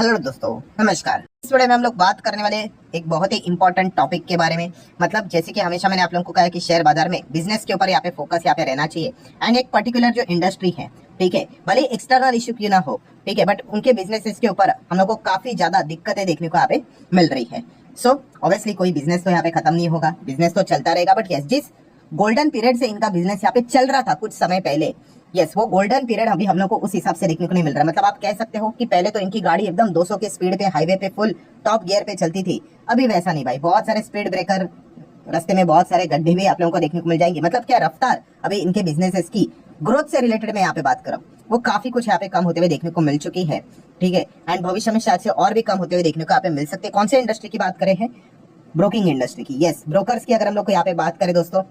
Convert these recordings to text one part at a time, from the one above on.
Hello दोस्तों, नमस्कार। इस वीडियो में हम लोग बात करने वाले एक बहुत ही इंपॉर्टेंट टॉपिक के बारे में। मतलब जैसे कि हमेशा मैंने आप लोगों को कहा कि शेयर बाजार में बिजनेस के ऊपर यहाँ पे फोकस यहाँ पे रहना चाहिए एंड एक पर्टिकुलर जो इंडस्ट्री है, ठीक है, भले एक्सटर्नल इश्यू क्यों ना हो, ठीक है, बट उनके बिजनेसेस के ऊपर हम लोग को काफी ज्यादा दिक्कतें देखने को यहाँ पे मिल रही है। सो ऑब्वियसली कोई बिजनेस तो यहाँ पे खत्म नहीं होगा, बिजनेस तो चलता रहेगा, बट यस, जिस गोल्डन पीरियड से इनका बिजनेस यहाँ पे चल रहा था कुछ समय पहले, यस, वो गोल्डन पीरियड अभी हम लोग को उस हिसाब से देखने को नहीं मिल रहा। मतलब आप कह सकते हो कि पहले तो इनकी गाड़ी एकदम 200 के स्पीड पे हाईवे पे फुल टॉप गियर पे चलती थी, अभी वैसा नहीं भाई। बहुत सारे स्पीड ब्रेकर, रास्ते में बहुत सारे गड्ढे भी आप लोगों को देखने को मिल जाएंगे। मतलब क्या रफ्तार अभी इनके बिजनेसेस की ग्रोथ से रिलेटेड मैं यहाँ पे बात कर रहा हूँ, वो काफी कुछ यहाँ पे कम होते हुए देखने को मिल चुकी है, ठीक है, एंड भविष्य में शायद से और भी कम होते हुए देखने को यहाँ पे मिल सकते हैं। कौन से इंडस्ट्री की बात करें हैं? ब्रोकिंग इंडस्ट्री की। यस, ब्रोकर्स की अगर हम लोग को यहाँ पे बात करें दोस्तों,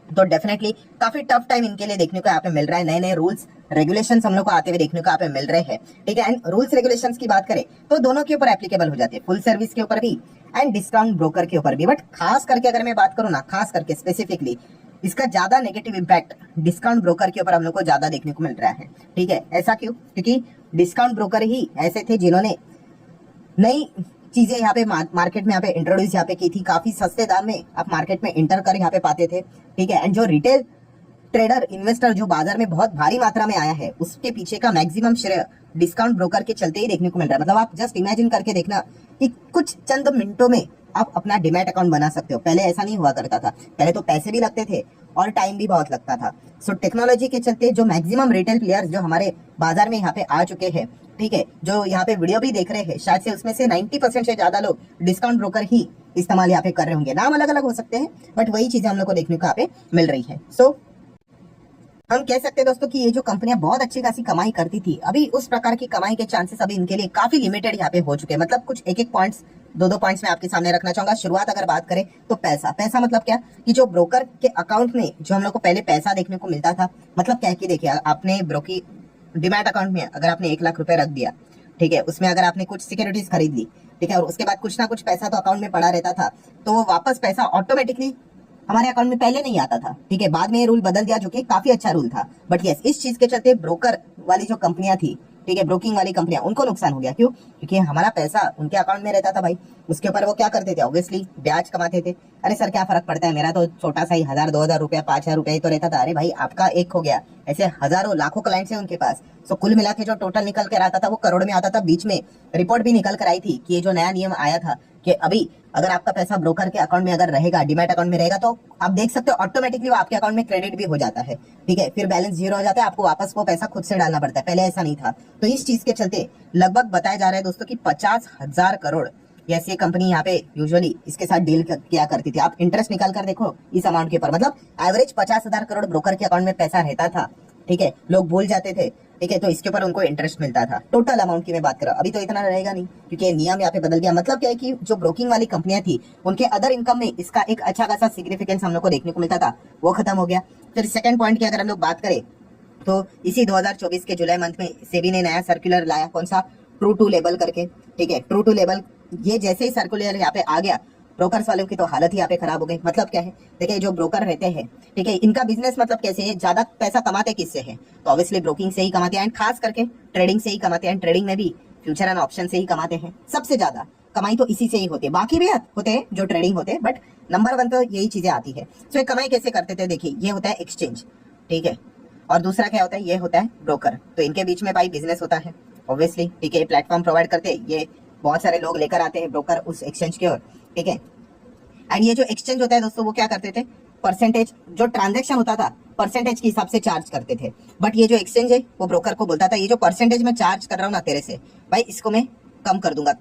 तो डेफिनेटली काफी टफ टाइम इनके लिए देखने को यहाँ पे मिल रहा है। नए नए रूल्स रेगुलेशंस हम लोग को आते हुए देखने को यहाँ पे मिल रहे हैं, ठीक है। एंड रूल्स रेगुलेशंस की बात करें तो दोनों के ऊपर एप्लीकेबल हो जाते हैं, फुल सर्विस के ऊपर भी एंड डिस्काउंट ब्रोकर के ऊपर भी। बट खास करके अगर मैं बात करूँ ना, खास करके स्पेसिफिकली इसका ज्यादा नेगेटिव इंपैक्ट डिस्काउंट ब्रोकर के ऊपर हम लोग को ज्यादा देखने को मिल रहा है, ठीक है। ऐसा क्यों? क्योंकि डिस्काउंट ब्रोकर ही ऐसे थे जिन्होंने नई चीजें यहाँ पे मार्केट में यहाँ पे इंट्रोड्यूस यहाँ पे की थी। काफी सस्ते दाम में आप मार्केट में इंटर कर यहाँ पे पाते थे, ठीक है। एंड जो रिटेल ट्रेडर इन्वेस्टर जो बाजार में बहुत भारी मात्रा में आया है, उसके पीछे का मैक्सिमम श्रेय डिस्काउंट ब्रोकर के चलते ही देखने को मिल रहा है। मतलब आप जस्ट इमेजिन करके देखना कि कुछ चंद मिनटों में आप अपना डिमैट अकाउंट बना सकते हो। पहले ऐसा नहीं हुआ करता था, पहले तो पैसे भी लगते थे और टाइम भी बहुत लगता था। सो टेक्नोलॉजी के चलते जो मैक्सिमम रिटेल प्लेयर्स जो हमारे बाजार में यहाँ पे आ चुके हैं, ठीक है, जो यहाँ पे वीडियो भी देख रहे हैं, शायद से उसमें से 90% से ज्यादा लोग डिस्काउंट ब्रोकर ही इस्तेमाल यहाँ पे कर रहे होंगे। नाम अलग अलग हो सकते हैं, बट वही चीजें हम लोग को देखने को यहाँ पे मिल रही है। सो हम कह सकते हैं दोस्तों कि ये जो कंपनियां बहुत अच्छी खासी कमाई करती थी, अभी उस प्रकार की कमाई के चांसेस अभी इनके लिए काफी लिमिटेड यहाँ पे हो चुके हैं। मतलब कुछ एक एक पॉइंट्स, दो पॉइंट्स मैं आपके सामने रखना चाहूंगा। शुरुआत अगर बात करें तो पैसा मतलब क्या कि जो ब्रोकर के अकाउंट में जो हम लोग को पहले पैसा देखने को मिलता था, मतलब क्या है कि देखिए, आपने ब्रोकी डिमैट अकाउंट में अगर आपने 1 लाख रुपए रख दिया, ठीक है, उसमें अगर आपने कुछ सिक्योरिटीज खरीद ली, ठीक है, और उसके बाद कुछ ना कुछ पैसा तो अकाउंट में पड़ा रहता था, तो वो वापस पैसा ऑटोमेटिकली हमारे अकाउंट में पहले नहीं आता था, ठीक है। बाद में ये रूल बदल दिया, जो कि काफी अच्छा रूल था। बट यस, इस चीज के चलते ब्रोकर वाली जो कंपनियां थी, ठीक है, ब्रोकिंग वाली कंपनियां, उनको नुकसान हो गया। क्यों? क्योंकि हमारा पैसा उनके अकाउंट में रहता था भाई, उसके ऊपर वो क्या करते थे? ऑब्वियसली ब्याज कमाते थे। अरे सर क्या फर्क पड़ता है, मेरा तो छोटा सा ही 1000-2000 रुपया, 5000 रुपया ही तो रहता था। अरे भाई, आपका एक हो गया, ऐसे हजारों लाखों क्लाइंट्स है उनके पास। सो कुल मिला के जो टोटल निकल कर आता था वो करोड़ में आता था। बीच में रिपोर्ट भी निकल कर आई थी कि ये जो नया नियम आया था कि अभी अगर आपका पैसा ब्रोकर के अकाउंट में अगर रहेगा, डिमैट अकाउंट में रहेगा, तो आप देख सकते हो ऑटोमेटिकली वो आपके अकाउंट में क्रेडिट भी हो जाता है, ठीक है। फिर बैलेंस जीरो हो जाता है, आपको वापस वो पैसा खुद से डालना पड़ता है। पहले ऐसा नहीं था। तो इस चीज के चलते लगभग बताया जा रहा है दोस्तों कि 50,000 करोड़ यस, ये कंपनी यहाँ पे यूजुअली इसके साथ डील किया करती थी। आप इंटरेस्ट निकाल कर देखो इस अमाउंट के ऊपर, मतलब एवरेज 50,000 करोड़ ब्रोकर के अकाउंट में पैसा रहता था, ठीक है। लोग भूल जाते थे, ठीक है, तो इसके ऊपर उनको इंटरेस्ट मिलता था। टोटल अमाउंट की मैं बात कर रहा हूँ, अभी तो इतना रहेगा नहीं क्योंकि नियम यहाँ पे बदल गया। मतलब क्या है कि जो ब्रोकिंग वाली कंपनियां थी, उनके अदर इनकम में इसका एक अच्छा खासा सिग्निफिकेंस हम लोग को देखने को मिलता था, वो खत्म हो गया। फिर सेकंड पॉइंट की अगर हम लोग बात करें तो इसी 2024 के जुलाई मंथ में सेबी ने नया सर्कुलर लाया, कौन सा? ट्रू टू लेबल करके, ठीक है। ट्रू टू लेबल, ये जैसे ही सर्कुलर यहाँ पे आ गया, ब्रोकर्स वालों की तो हालत ही यहाँ पे खराब हो गई। मतलब क्या है, देखिए, जो ब्रोकर रहते हैं, ठीक है, इनका बिजनेस मतलब कैसे है, ज्यादा पैसा कमाते किससे है? तो ऑब्वियसली ब्रोकिंग से ही कमाते हैं, एंड खास करके ट्रेडिंग से ही कमाते हैं। ट्रेडिंग में भी फ्यूचर एंड ऑप्शन से ही कमाते हैं। सबसे ज्यादा कमाई तो इसी से ही होती है। बाकी भी होते हैं जो ट्रेडिंग होते हैं, बट नंबर 1 तो यही चीजें आती है। तो ये कमाई कैसे करते थे? देखिए, ये होता है एक्सचेंज, ठीक है, और दूसरा क्या होता है? ये होता है ब्रोकर। तो इनके बीच में भाई बिजनेस होता है ऑब्वियसली, ठीक है। प्लेटफॉर्म प्रोवाइड करते हैं, ये बहुत सारे लोग लेकर आते हैं ब्रोकर उस एक्सचेंज की ओर, ठीक है। एंड ये जो एक्सचेंज होता है दोस्तों, वो क्या करते थे? परसेंटेज, जो ट्रांजैक्शन होता था परसेंटेज के हिसाब से चार्ज करते थे। बट ये जो एक्सचेंज है वो ब्रोकर को बोलता था, ये जो परसेंटेज मैं चार्ज कर रहा हूँ ना तेरे से, भाई इसको मैं कम कर दूंगा,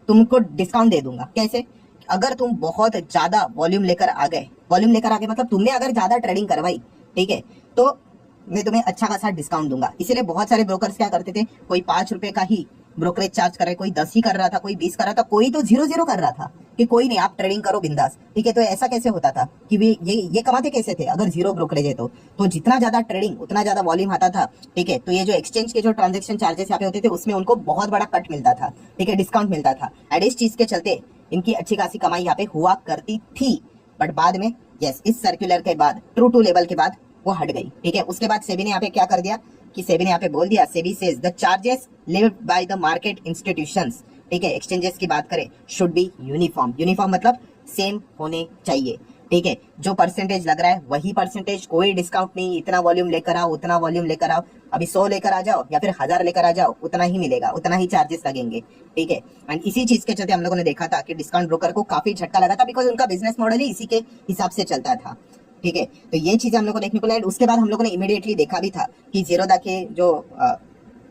तुमको डिस्काउंट दे दूंगा। कैसे? अगर तुम बहुत ज्यादा वॉल्यूम लेकर आ गए, मतलब तुमने अगर ज्यादा ट्रेडिंग करवाई, ठीक है, तो मैं तुम्हें अच्छा खासा डिस्काउंट दूंगा। इसीलिए बहुत सारे ब्रोकर्स क्या करते थे, कोई 5 रुपए का ही ब्रोकरेज चार्ज कर रहा है, कोई 10 ही कर रहा था, कोई 20 कर रहा था, कोई तो 0-0 कर रहा था कि कोई नहीं, आप ट्रेडिंग करो बिंदास, ठीक है। तो ऐसा कैसे होता था कि वे ये कमाते कैसे थे? अगर 0 ब्रोकरेज है तो जितना ज्यादा ट्रेडिंग उतना ज्यादा वॉल्यूम आता था, ठीक है। तो ये जो एक्सचेंज के जो ट्रांजेक्शन चार्जेस यहाँ पे होते थे, उसमें उनको बहुत बड़ा कट मिलता था, ठीक है, डिस्काउंट मिलता था। एंड इस चीज के चलते इनकी अच्छी खासी कमाई यहाँ पे हुआ करती थी। बट बाद में यस, इस सर्कुलर के बाद, ट्रू टू लेवल के बाद वो हट गई, ठीक है। उसके बाद सेबी ने यहाँ पे क्या कर दिया कि सेबी ने यहाँ पे बोल दिया, SEBI says the charges lived by the market institutions, ठीक है, एक्सचेंजेस की बात करें, शुड बी यूनिफॉर्म। यूनिफॉर्म मतलब सेम होने चाहिए, ठीक है। जो परसेंटेज लग रहा है वही परसेंटेज, कोई डिस्काउंट नहीं, इतना वॉल्यूम लेकर आओ, उतना वॉल्यूम लेकर आओ, अभी 100 लेकर आ जाओ या फिर 1000 लेकर आ जाओ, उतना ही मिलेगा, उतना ही चार्जेस लगेंगे, ठीक है। एंड इसी चीज के चलते हम लोगों ने देखा था कि डिस्काउंट ब्रोकर को काफी झटका लगा था, बिकॉज उनका बिजनेस मॉडल ही इसी के हिसाब से चलता था, ठीक है। तो ये चीजें हम लोग को देखने को मिला। उसके बाद हम लोगों ने इमीडिएटली देखा भी था कि जीरोधा के जो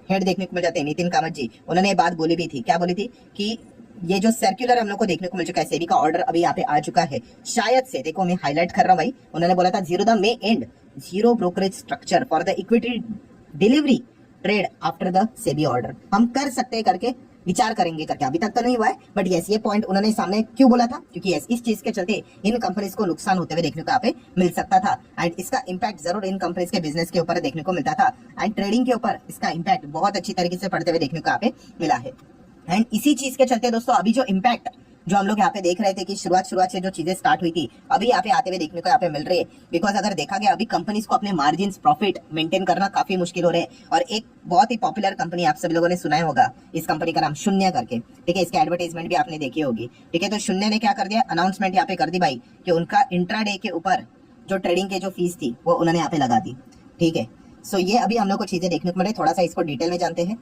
हेड देखने को मिल जाते हैं, नितिन कामत जी, उन्होंने ये बात बोली भी थी। क्या बोली थी कि ये जो सर्कुलर हम लोग को देखने को मिल चुका है, सेबी का ऑर्डर अभी यहाँ पे आ चुका है, शायद से, देखो मैं हाईलाइट कर रहा हूँ भाई, उन्होंने बोला था जीरोधा में and zero brokerage structure for the equity delivery trade after the SEBI order. हम कर सकते हैं करके विचार करेंगे करके, अभी तक तो नहीं हुआ है, बट यस ये पॉइंट उन्होंने सामने क्यों बोला था, क्योंकि यस इस चीज के चलते इन कंपनीज को नुकसान होते हुए देखने को यहाँ पे मिल सकता था। एंड इसका इंपैक्ट जरूर इन कंपनीज के बिजनेस के ऊपर देखने को मिलता था, एंड ट्रेडिंग के ऊपर इसका इंपैक्ट बहुत अच्छी तरीके से पड़ते हुए देखने को यहाँ पे मिला है। एंड इसी चीज के चलते दोस्तों अभी जो इम्पैक्ट जो हम लोग यहाँ पे देख रहे थे कि शुरुआत से जो चीजें स्टार्ट हुई थी, अभी यहाँ पे आते हुए देखने को यहाँ पे मिल रही है। बिकॉज अगर देखा गया अभी कंपनीज को अपने मार्जिन प्रॉफिट मेंटेन करना काफी मुश्किल हो रहे हैं। और एक बहुत ही पॉपुलर कंपनी आप सभी लोगों ने सुना होगा, इस कंपनी का नाम शून्य करके, ठीक है, इसकी एडवर्टाइजमेंट भी आपने देखी होगी, ठीक है। तो शून्य ने क्या कर दिया, अनाउंसमेंट यहाँ पे कर दी भाई कि उनका इंट्राडे के ऊपर जो ट्रेडिंग के जो फीस थी वो उन्होंने यहाँ पे लगा दी, ठीक है। सो ये अभी हम लोग को चीजें देखने को मिल रही है, थोड़ा सा इसको डिटेल में जानते हैं।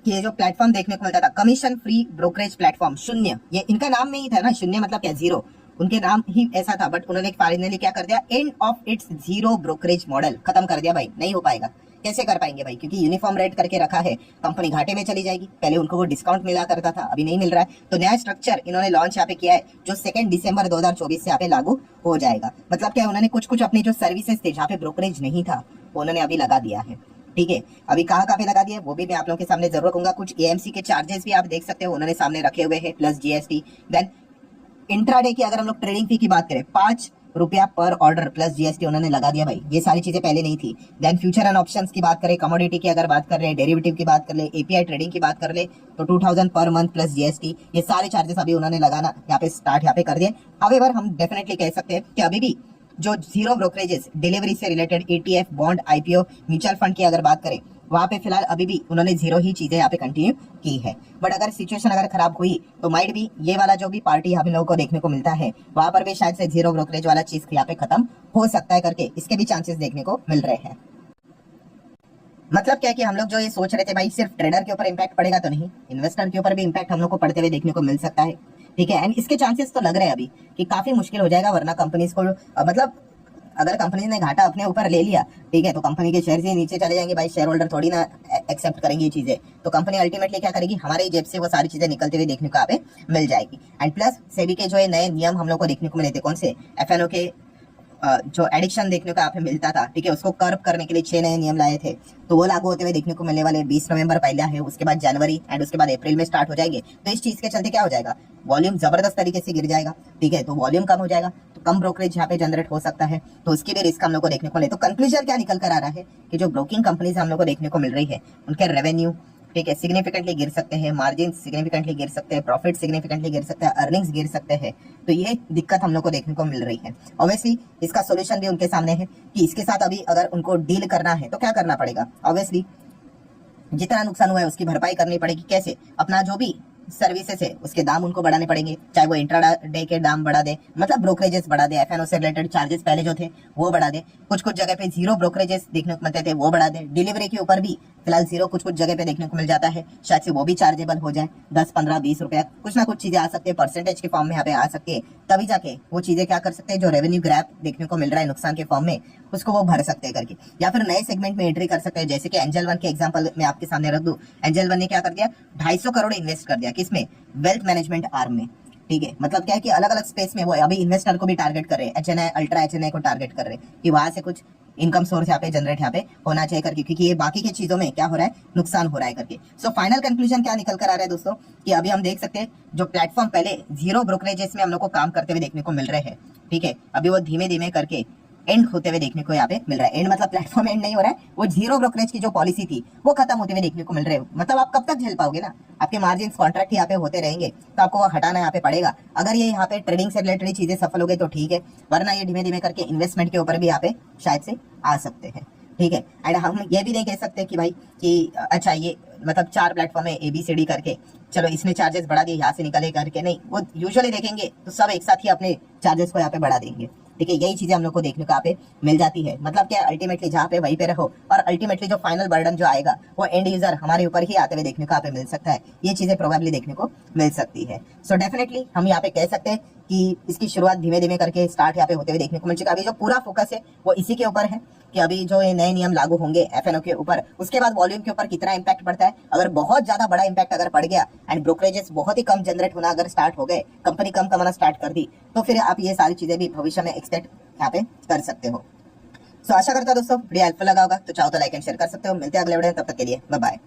ये जो प्लेटफॉर्म देखने को मिलता था, कमीशन फ्री ब्रोकरेज प्लेटफॉर्म शून्य, ये इनका नाम में ही था ना, शून्य मतलब क्या, जीरो, उनके नाम ही ऐसा था, बट उन्होंने फाइनली क्या कर दिया, end of its zero brokerage model खत्म कर दिया भाई। नहीं हो पाएगा, कैसे कर पाएंगे भाई, क्योंकि यूनिफॉर्म रेट करके रखा है, कंपनी घाटे में चली जाएगी। पहले उनको वो डिस्काउंट मिला करता था, अभी नहीं मिल रहा है। तो नया स्ट्रक्चर इन्होंने लॉन्च यहाँ पे किया है, जो 2 दिसंबर 2024 से यहाँ पे लागू हो जाएगा। मतलब क्या, उन्होंने कुछ अपनी जो सर्विसेज थे जहाँ पे ब्रोकरेज नहीं था, वो उन्होंने अभी लगा दिया है, ठीक है। अभी कहाँ पे लगा दिया वो भी मैं आप लोगों के सामने जरूर कहूंगा। कुछ एएमसी के चार्जेस भी आप देख सकते हो, उन्होंने सामने रखे हुए हैं, प्लस जीएसटी। देन इंट्राडे की अगर हम लोग ट्रेडिंग फी की बात करें, ₹5 पर ऑर्डर प्लस जीएसटी उन्होंने लगा दिया भाई, ये सारी चीजें पहले नहीं थी। देन फ्यूचर एंड ऑप्शंस की बात करें, कमोडिटी की अगर बात कर रहे हैं, डेरिवेटिव की बात कर ले, एपीआई ट्रेडिंग की बात कर ले, तो 2000 पर मंथ प्लस जीएसटी, ये सारे चार्जेस अभी उन्होंने लगाना यहाँ पे स्टार्ट यहाँ पे कर दिए। हावेवर हम डेफिनेटली कह सकते हैं कि अभी भी जो जीरो ब्रोकरेजेस डिलीवरी से related ETF, bond, IPO, mutual fund की अगर बात करें, वहां पे फिलहाल अभी भी उन्होंने जीरो ही चीजें यहाँ पे कंटिन्यू की है। बट अगर सिचुएशन अगर खराब हुई तो माइट भी ये वाला जो भी पार्टी हम लोगों को देखने को मिलता है, वहां पर भी शायद से जीरो ब्रोकरेज वाला चीज यहाँ पे खत्म हो सकता है करके इसके भी चांसेस देखने को मिल रहे हैं। मतलब क्या है कि हम लोग जो ये सोच रहे थे भाई सिर्फ ट्रेडर के ऊपर इंपैक्ट पड़ेगा, तो नहीं, इन्वेस्टर के ऊपर भी इंपैक्ट हम लोग को पड़ते हुए देखने को मिल सकता है, ठीक है। एंड इसके चांसेस तो लग रहे हैं अभी कि काफी मुश्किल हो जाएगा, वरना कंपनीज को मतलब अगर कंपनी ने घाटा अपने ऊपर ले लिया, ठीक है, तो कंपनी के शेयर से नीचे चले जाएंगे भाई, शेयर होल्डर थोड़ी ना एक्सेप्ट करेंगे ये चीजें। तो कंपनी अल्टीमेटली क्या करेगी, हमारे जेब से वो सारी चीजें निकलते हुए देखने को यहाँ पे मिल जाएगी। एंड प्लस सेबी के जो नए नियम हम लोग को देखने को मिले थे, कौन से, FNO के जो एडिक्शन देखने को यहाँ पे मिलता था, ठीक है, उसको कर्व करने के लिए 6 नए नियम लाए थे, तो वो लागू होते हुए देखने को मिलने वाले 20 नवंबर पहला है, उसके बाद जनवरी एंड उसके बाद अप्रैल में स्टार्ट हो जाएंगे। तो इस चीज के चलते क्या हो जाएगा, वॉल्यूम जबरदस्त तरीके से गिर जाएगा, ठीक है। तो वॉल्यूम कम हो जाएगा तो कम ब्रोकरेज यहाँ पे जनरेट हो सकता है, तो उसकी भी रिस्क हम लोग को देखने को मिले। तो कंक्लूजन क्या निकल कर आ रहा है कि जो ब्रोकिंग कंपनीज हम लोग को देखने को मिल रही है, उनके रेवेन्यू, ठीक है, सिग्निफिकेंटली गिर सकते हैं, मार्जिन सिग्निफिकेंटली गिर सकते हैं, प्रॉफिट सिग्निफिकेंटली गिर सकता है, अर्निंग्स गिर सकते हैं। तो ये दिक्कत हम लोग को देखने को मिल रही है। ऑब्वियसली इसका सॉल्यूशन भी उनके सामने है कि इसके साथ अभी अगर उनको डील करना है तो क्या करना पड़ेगा, ऑब्वियसली जितना नुकसान हुआ है उसकी भरपाई करनी पड़ेगी। कैसे, अपना जो भी सर्विसेज है उसके दाम उनको बढ़ाने पड़ेंगे, चाहे वो इंट्राडे के दाम बढ़ा दे, मतलब ब्रोकरेजेस बढ़ा दे, FNO से रिलेटेड चार्जेस पहले जो थे वो बढ़ा दे, कुछ जगह पे जीरो ब्रोकरेजेस देखने को मिलते थे वो बढ़ा दे, डिलीवरी के ऊपर भी फिलहाल जीरो कुछ जगह पे देखने को मिल जाता है, शायद से वो भी चार्जेबल हो जाए, 10, 15, 20 रुपया कुछ ना कुछ चीजें आ सकती है, परसेंटेज के फॉर्म में यहाँ पे आ सकती है, तभी जाके वो चीजें क्या कर सकते हैं, जो रेवेन्यू ग्रैप देखने को मिल रहा है नुकसान के फॉर्म में, उसको वो भर सकते हैं करके, या फिर नए सेगमेंट में एंट्री कर सकते हैं। जैसे कि एंजल वन के एग्जांपल मैं आपके सामने रख दूं, एंजल वन ने क्या कर दिया, 250 करोड़ इन्वेस्ट कर दिया, किसमें, वेल्थ मैनेजमेंट आर्म में, ठीक है। मतलब क्या है कि अलग अलग स्पेस में वो अभी इन्वेस्टर को भी टारगेट कर रहे हैं, HNI, अल्ट्रा HNI को टारगेट कर रहे हैं कि वहां से कुछ इनकम सोर्स यहाँ पे जनरेट यहाँ पे होना चाहिए करके, क्योंकि ये बाकी की चीजों में क्या हो रहा है, नुकसान हो रहा है करके। सो फाइनल कंक्लूजन क्या निकल कर आ रहा है दोस्तों, कि अभी हम देख सकते हैं जो प्लेटफॉर्म पहले जीरो ब्रोकरेजेस में हम लोग को काम करते हुए देखने को मिल रहे हैं, ठीक है, अभी वो धीमे धीमे करके एंड होते हुए देखने को यहाँ पे मिल रहा है। एंड मतलब प्लेटफॉर्म एंड नहीं हो रहा है, वो जीरो ब्रोकरेज की जो पॉलिसी थी वो खत्म होते हुए देखने को मिल रहे है। मतलब आप कब तक झेल पाओगे ना, आपके मार्जिन कॉन्ट्रैक्ट यहाँ पे होते रहेंगे, तो आपको वो हटाना यहाँ पे पड़ेगा। अगर ये यहाँ पे ट्रेडिंग से रिलेटेड चीजें सफल हो गई तो ठीक है, वरना ये धीमे धीमे करके इन्वेस्टमेंट के ऊपर भी यहाँ पे शायद से आ सकते हैं। ठीक है। एंड हम ये भी नहीं कह सकते कि भाई कि अच्छा ये मतलब 4 प्लेटफॉर्म है ABCD करके, चलो इसने चार्जेस बढ़ा दिए यहाँ से निकले करके, नहीं, वो यूजुअली देखेंगे तो सब एक साथ ही अपने चार्जेस को यहाँ पे बढ़ा देंगे। ठीक है, यही चीजें हम लोग को देखने को यहाँ पे मिल जाती है। मतलब क्या, अल्टीमेटली जहाँ पे वहीं पे रहो, और अल्टीमेटली जो फाइनल बर्डन जो आएगा वो एंड यूजर हमारे ऊपर ही आते हुए देखने को यहाँ पे मिल सकता है। ये चीजें प्रोबेबली देखने को मिल सकती है। सो डेफिनेटली हम यहाँ पे कह सकते हैं कि इसकी शुरुआत धीमे धीमे करके स्टार्ट यहाँ पे होते हुए देखने को मिल चुका है। अभी जो पूरा फोकस है वो इसी के ऊपर है कि अभी जो ये नए नियम लागू होंगे FNO के ऊपर, उसके बाद वॉल्यूम के ऊपर कितना इंपैक्ट पड़ता है। अगर बहुत ज्यादा बड़ा इंपैक्ट अगर पड़ गया एंड ब्रोकरेजेस बहुत ही कम जनरेट होना अगर स्टार्ट हो गए, कंपनी कम कमाना स्टार्ट कर दी, तो फिर आप ये सारी चीजें भी भविष्य में एक्सपेक्ट यहाँ पे कर सकते हो। सो आशा करता हूं दोस्तों वीडियो हेल्पफुल लगा होगा, तो चाहो तो लाइक एंड शेयर कर सकते हो। मिलते हैं अगले वीडियो में, तब तक के लिए बाय बाय।